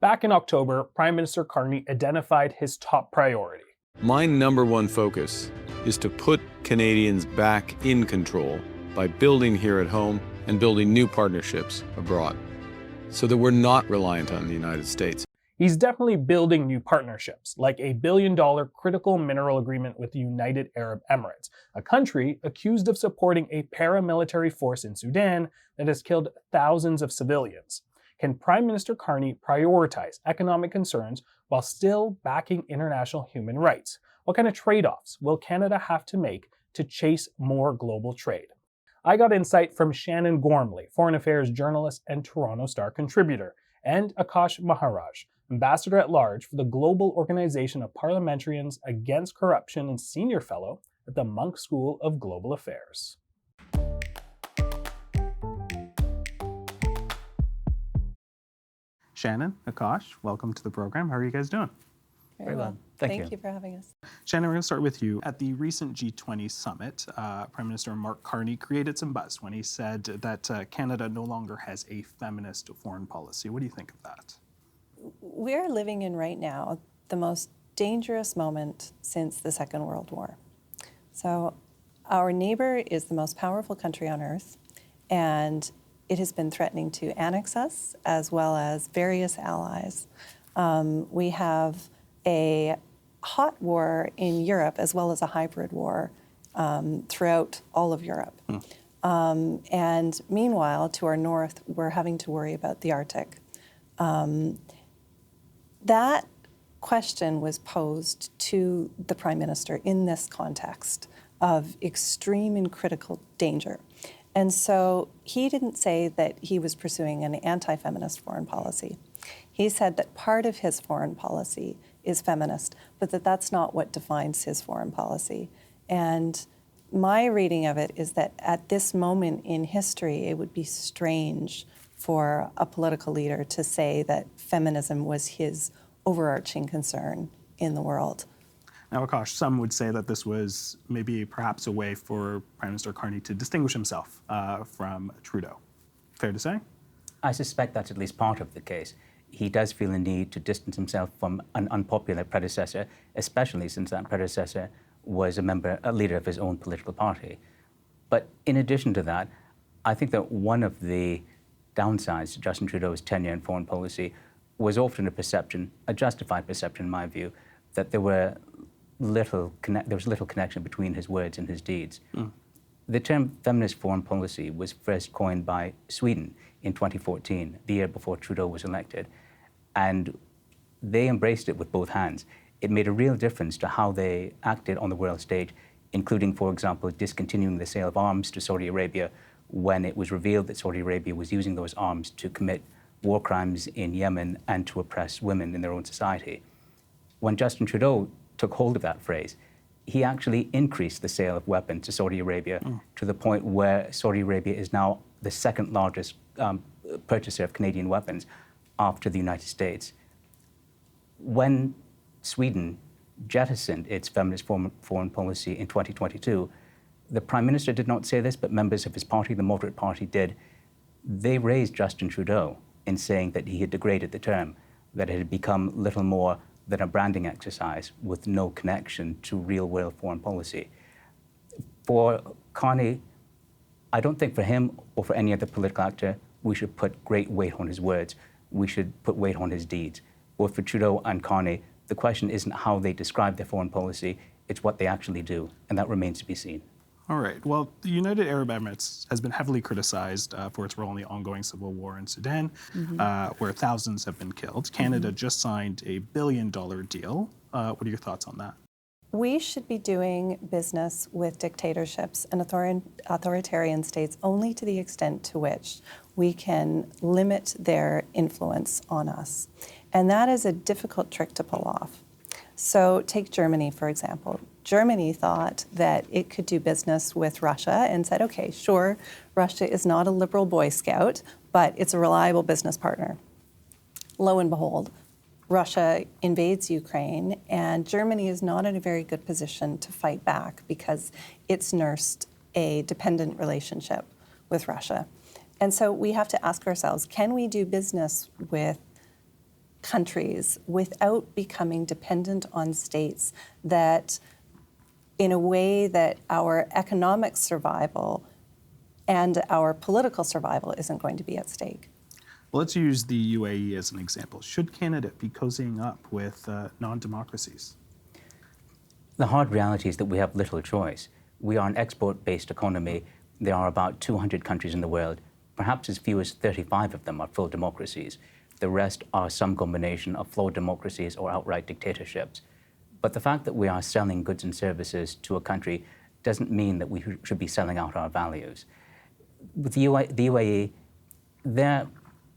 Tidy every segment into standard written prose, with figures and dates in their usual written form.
Back in October, Prime Minister Carney identified his top priority. My number one focus is to put Canadians back in control by building here at home and building new partnerships abroad so that we're not reliant on the United States. He's definitely building new partnerships, like a $1 billion critical mineral agreement with the United Arab Emirates, a country accused of supporting a paramilitary force in Sudan that has killed thousands of civilians. Can Prime Minister Carney prioritize economic concerns while still backing international human rights? What kind of trade-offs will Canada have to make to chase more global trade? I got insight from Shannon Gormley, foreign affairs journalist and Toronto Star contributor, and Akaash Maharaj, Ambassador at Large for the Global Organization of Parliamentarians Against Corruption and Senior Fellow at the Munk School of Global Affairs. Shannon, Akaash, welcome to the program. How are you guys doing? Very well. Thank you for having us. Shannon, we're going to start with you. At the recent G20 summit, Prime Minister Mark Carney created some buzz when he said that Canada no longer has a feminist foreign policy. What do you think of that? We're living in right now the most dangerous moment since the Second World War. So our neighbor is the most powerful country on earth, and it has been threatening to annex us as well as various allies. We have a hot war in Europe as well as a hybrid war throughout all of Europe. And meanwhile, to our north, we're having to worry about the Arctic. That question was posed to the Prime Minister in this context of extreme and critical danger. And so he didn't say that he was pursuing an anti-feminist foreign policy. He said that part of his foreign policy is feminist, but that that's not what defines his foreign policy. And my reading of it is that at this moment in history, it would be strange for a political leader to say that feminism was his overarching concern in the world. Now, Akaash, some would say that this was maybe perhaps a way for Prime Minister Carney to distinguish himself from Trudeau. Fair to say? I suspect that's at least part of the case. He does feel a need to distance himself from an unpopular predecessor, especially since that predecessor was a leader of his own political party. But in addition to that, I think that one of the downsides to Justin Trudeau's tenure in foreign policy was often a perception, a justified perception in my view, that there was little connection between his words and his deeds. The term feminist foreign policy was first coined by Sweden in 2014, the year before Trudeau was elected, and they embraced it with both hands. It made a real difference to how they acted on the world stage, including, for example, discontinuing the sale of arms to Saudi Arabia when it was revealed that Saudi Arabia was using those arms to commit war crimes in Yemen and to oppress women in their own society. When Justin Trudeau took hold of that phrase, he actually increased the sale of weapons to Saudi Arabia to the point where Saudi Arabia is now the second largest purchaser of Canadian weapons after the United States. When Sweden jettisoned its feminist foreign policy in 2022, the Prime Minister did not say this, but members of his party, the Moderate Party, did. They raised Justin Trudeau in saying that he had degraded the term, that it had become little more than a branding exercise with no connection to real-world foreign policy. For Carney, I don't think for him or for any other political actor, we should put great weight on his words. We should put weight on his deeds. Both for Trudeau and Carney, the question isn't how they describe their foreign policy, it's what they actually do, and that remains to be seen. All right. Well, the United Arab Emirates has been heavily criticized for its role in the ongoing civil war in Sudan, where thousands have been killed. Canada just signed a $1 billion deal. What are your thoughts on that? We should be doing business with dictatorships and authoritarian states only to the extent to which we can limit their influence on us. And that is a difficult trick to pull off. So take Germany, for example. Germany thought that it could do business with Russia and said, okay, sure, Russia is not a liberal Boy Scout, but it's a reliable business partner. Lo and behold, Russia invades Ukraine, and Germany is not in a very good position to fight back because it's nursed a dependent relationship with Russia. And so we have to ask ourselves, can we do business with countries without becoming dependent on states that, in a way that our economic survival and our political survival isn't going to be at stake. Well, let's use the UAE as an example. Should Canada be cozying up with non-democracies? The hard reality is that we have little choice. We are an export-based economy. There are about 200 countries in the world. Perhaps as few as 35 of them are full democracies. The rest are some combination of flawed democracies or outright dictatorships. But the fact that we are selling goods and services to a country doesn't mean that we should be selling out our values. With the UAE, their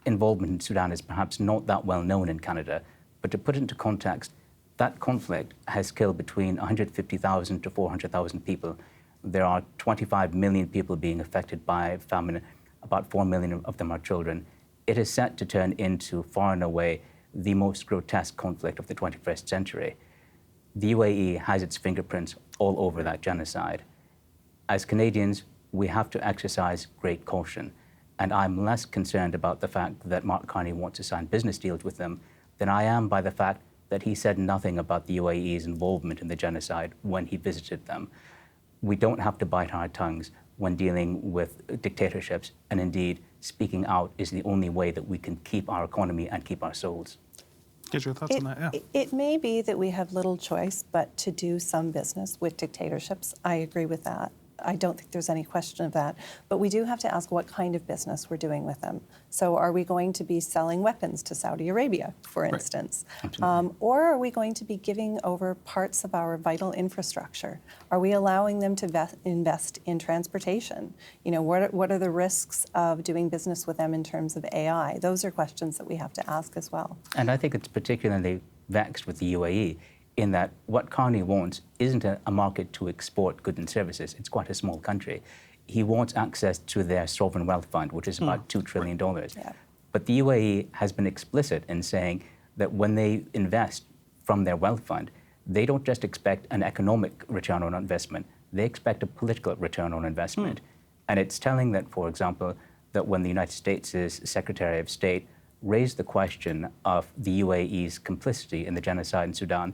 involvement in Sudan is perhaps not that well known in Canada, but to put it into context, that conflict has killed between 150,000 to 400,000 people. There are 25 million people being affected by famine. About 4 million of them are children. It is set to turn into, far and away, the most grotesque conflict of the 21st century. The UAE has its fingerprints all over that genocide. As Canadians, we have to exercise great caution. And I'm less concerned about the fact that Mark Carney wants to sign business deals with them than I am by the fact that he said nothing about the UAE's involvement in the genocide when he visited them. We don't have to bite our tongues when dealing with dictatorships, and indeed, speaking out is the only way that we can keep our economy and keep our souls. Get your thoughts on that, yeah. It may be that we have little choice but to do some business with dictatorships. I agree with that. I don't think there's any question of that. But we do have to ask what kind of business we're doing with them. So are we going to be selling weapons to Saudi Arabia, for instance? Or are we going to be giving over parts of our vital infrastructure? Are we allowing them to invest in transportation? You know, what are the risks of doing business with them in terms of AI? Those are questions that we have to ask as well. And I think it's particularly vexed with the UAE in that what Carney wants isn't a market to export goods and services. It's quite a small country. He wants access to their sovereign wealth fund, which is about $2 trillion. Yeah. But the UAE has been explicit in saying that when they invest from their wealth fund, they don't just expect an economic return on investment, they expect a political return on investment. And it's telling that, for example, that when the United States' Secretary of State raised the question of the UAE's complicity in the genocide in Sudan,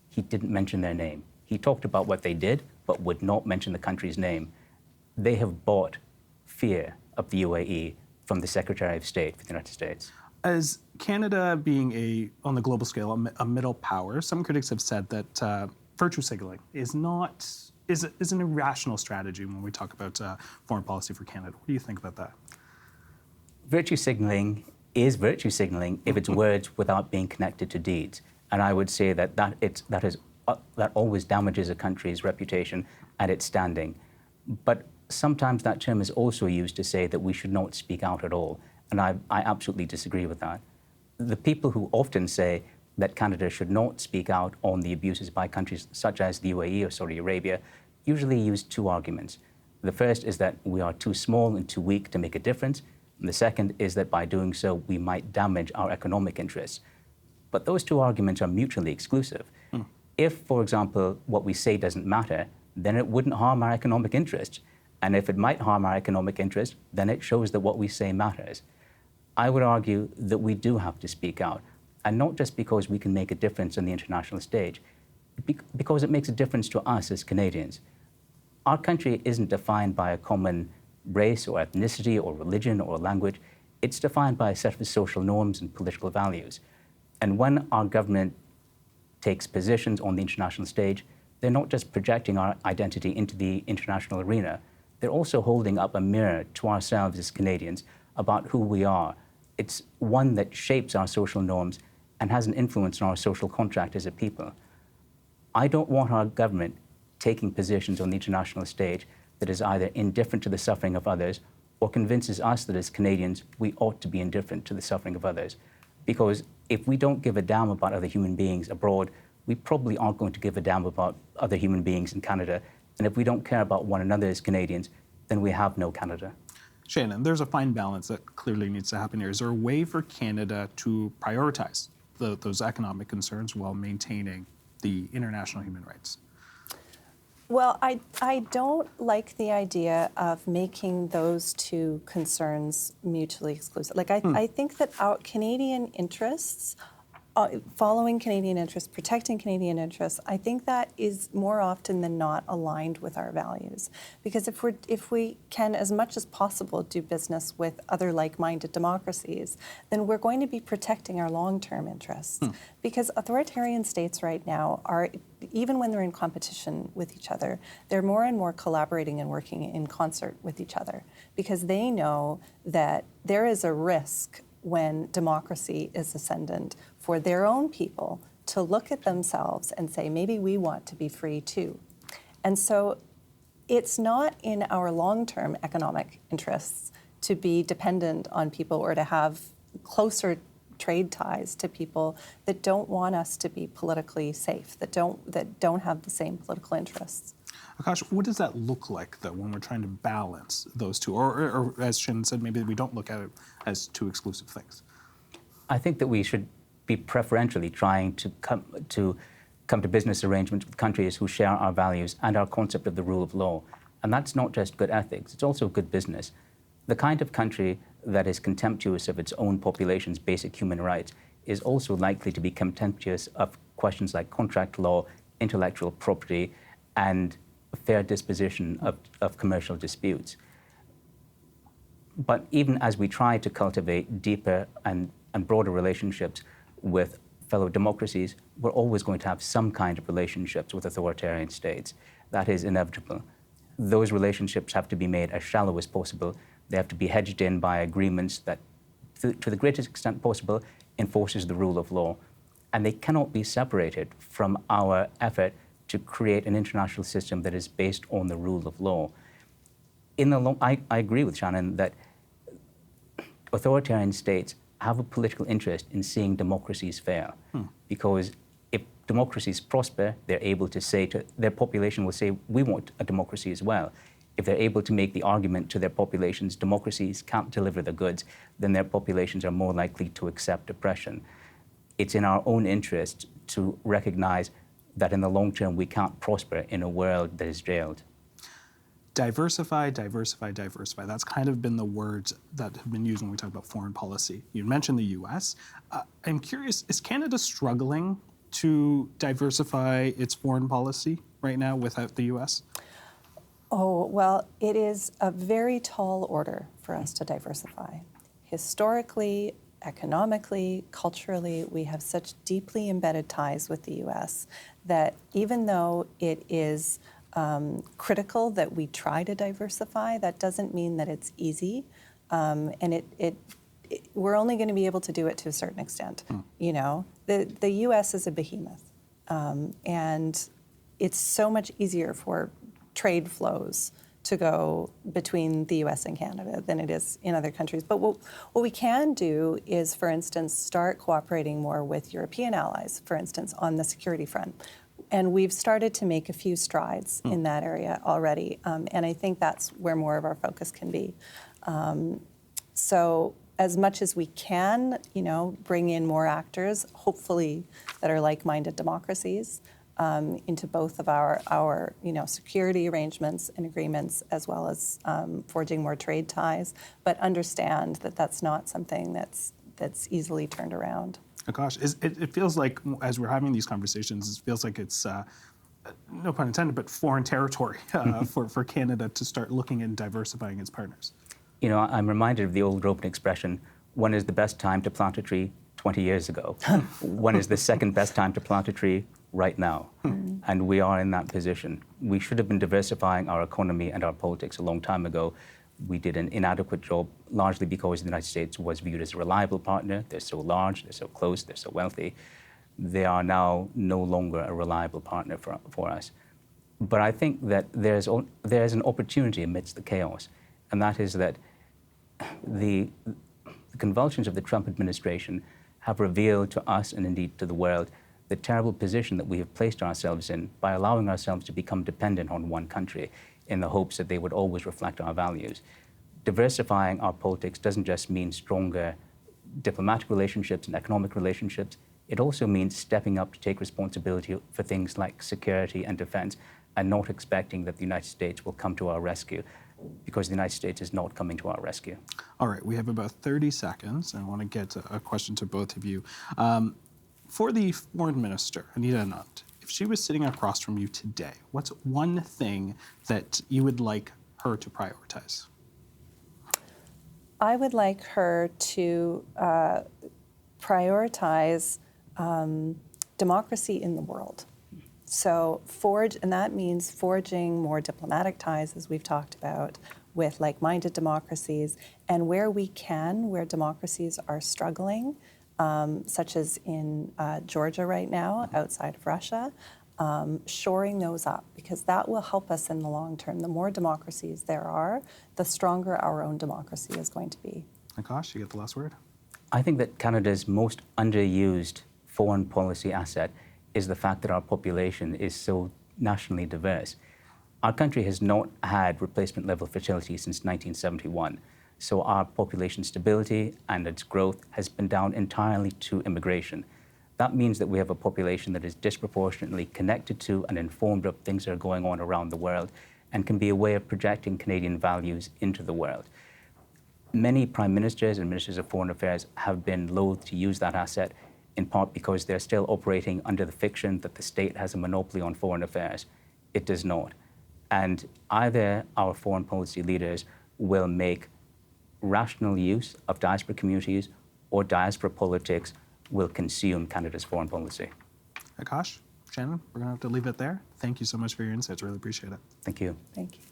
he didn't mention their name. He talked about what they did, but would not mention the country's name. They have bought fear of the UAE from the Secretary of State for the United States. As Canada being on the global scale, a middle power, some critics have said that virtue signaling is an irrational strategy when we talk about foreign policy for Canada. What do you think about that? Virtue signaling is virtue signaling if it's words without being connected to deeds. And I would say that always damages a country's reputation and its standing. But sometimes that term is also used to say that we should not speak out at all. And I absolutely disagree with that. The people who often say that Canada should not speak out on the abuses by countries such as the UAE or Saudi Arabia usually use two arguments. The first is that we are too small and too weak to make a difference. And the second is that by doing so, we might damage our economic interests. But those two arguments are mutually exclusive. If, for example, what we say doesn't matter, then it wouldn't harm our economic interests. And if it might harm our economic interests, then it shows that what we say matters. I would argue that we do have to speak out, and not just because we can make a difference on the international stage, because it makes a difference to us as Canadians. Our country isn't defined by a common race or ethnicity or religion or language. It's defined by a set of social norms and political values. And when our government takes positions on the international stage, they're not just projecting our identity into the international arena, they're also holding up a mirror to ourselves as Canadians about who we are. It's one that shapes our social norms and has an influence on our social contract as a people. I don't want our government taking positions on the international stage that is either indifferent to the suffering of others or convinces us that as Canadians we ought to be indifferent to the suffering of others. Because if we don't give a damn about other human beings abroad, we probably aren't going to give a damn about other human beings in Canada. And if we don't care about one another as Canadians, then we have no Canada. Shannon, there's a fine balance that clearly needs to happen here. Is there a way for Canada to prioritize those economic concerns while maintaining the international human rights? Well, I don't like the idea of making those two concerns mutually exclusive. Like, I think that our Canadian interests following Canadian interests, protecting Canadian interests, I think that is more often than not aligned with our values. Because if we can, as much as possible, do business with other like-minded democracies, then we're going to be protecting our long-term interests. Because authoritarian states right now are, even when they're in competition with each other, they're more and more collaborating and working in concert with each other, because they know that there is a risk when democracy is ascendant for their own people to look at themselves and say, maybe we want to be free too. And so it's not in our long-term economic interests to be dependent on people or to have closer trade ties to people that don't want us to be politically safe, that don't have the same political interests. Akaash, what does that look like, though, when we're trying to balance those two? Or as Shannon said, maybe we don't look at it as two exclusive things. I think that we should be preferentially trying to come to business arrangements with countries who share our values and our concept of the rule of law. And that's not just good ethics, it's also good business. The kind of country that is contemptuous of its own population's basic human rights is also likely to be contemptuous of questions like contract law, intellectual property, and fair disposition of commercial disputes. But even as we try to cultivate deeper and broader relationships with fellow democracies, we're always going to have some kind of relationships with authoritarian states. That is inevitable. Those relationships have to be made as shallow as possible. They have to be hedged in by agreements that, to the greatest extent possible, enforces the rule of law. And they cannot be separated from our effort to create an international system that is based on the rule of law. I agree with Shannon that authoritarian states have a political interest in seeing democracies fail, because if democracies prosper, they're able to say to their population, will say, we want a democracy as well. If they're able to make the argument to their populations, democracies can't deliver the goods, then their populations are more likely to accept oppression. It's in our own interest to recognize that in the long term we can't prosper in a world that is jailed. Diversify, diversify, diversify. That's kind of been the words that have been used when we talk about foreign policy. You mentioned the US. I'm curious, is Canada struggling to diversify its foreign policy right now without the US? Oh, well, it is a very tall order for us to diversify. Historically, economically, culturally, we have such deeply embedded ties with the US that even though it is critical that we try to diversify, that doesn't mean that it's easy. And we're only going to be able to do it to a certain extent. You know, the US is a behemoth. And it's so much easier for trade flows to go between the US and Canada than it is in other countries. But what we can do is, for instance, start cooperating more with European allies, for instance, on the security front. And we've started to make a few strides in that area already. And I think that's where more of our focus can be. So as much as we can, you know, bring in more actors, hopefully that are like-minded democracies, into both of our security arrangements and agreements, as well as forging more trade ties, but understand that that's not something that's easily turned around. Akaash, it feels like, as we're having these conversations, it feels like it's, no pun intended, but foreign territory for Canada to start looking and diversifying its partners. You know, I'm reminded of the old Roman expression, when is the best time to plant a tree? 20 years ago. When is the second best time to plant a tree? Right now. And we are in that position. We should have been diversifying our economy and our politics a long time ago. We did an inadequate job, largely because the United States was viewed as a reliable partner. They're so large, they're so close, they're so wealthy. They are now no longer a reliable partner for us. But I think that there's an opportunity amidst the chaos, and that is that the convulsions of the Trump administration have revealed to us, and indeed to the world, the terrible position that we have placed ourselves in by allowing ourselves to become dependent on one country in the hopes that they would always reflect our values. Diversifying our politics doesn't just mean stronger diplomatic relationships and economic relationships. It also means stepping up to take responsibility for things like security and defense, and not expecting that the United States will come to our rescue, because the United States is not coming to our rescue. All right, we have about 30 seconds. I want to get a question to both of you. For the foreign minister, Anita Anand, if she was sitting across from you today, what's one thing that you would like her to prioritize? I would like her to prioritize democracy in the world. So and that means forging more diplomatic ties, as we've talked about, with like-minded democracies, and where we can, where democracies are struggling, such as in Georgia right now, outside of Russia, shoring those up, because that will help us in the long term. The more democracies there are, the stronger our own democracy is going to be. Akaash, you get the last word. I think that Canada's most underused foreign policy asset is the fact that our population is so nationally diverse. Our country has not had replacement level fertility since 1971. So our population stability and its growth has been down entirely to immigration. That means that we have a population that is disproportionately connected to and informed of things that are going on around the world and can be a way of projecting Canadian values into the world. Many prime ministers and ministers of foreign affairs have been loath to use that asset, in part because they're still operating under the fiction that the state has a monopoly on foreign affairs. It does not. And either our foreign policy leaders will make rational use of diaspora communities or diaspora politics will consume Canada's foreign policy. Akaash, Shannon, we're going to have to leave it there. Thank you so much for your insights. Really appreciate it. Thank you. Thank you.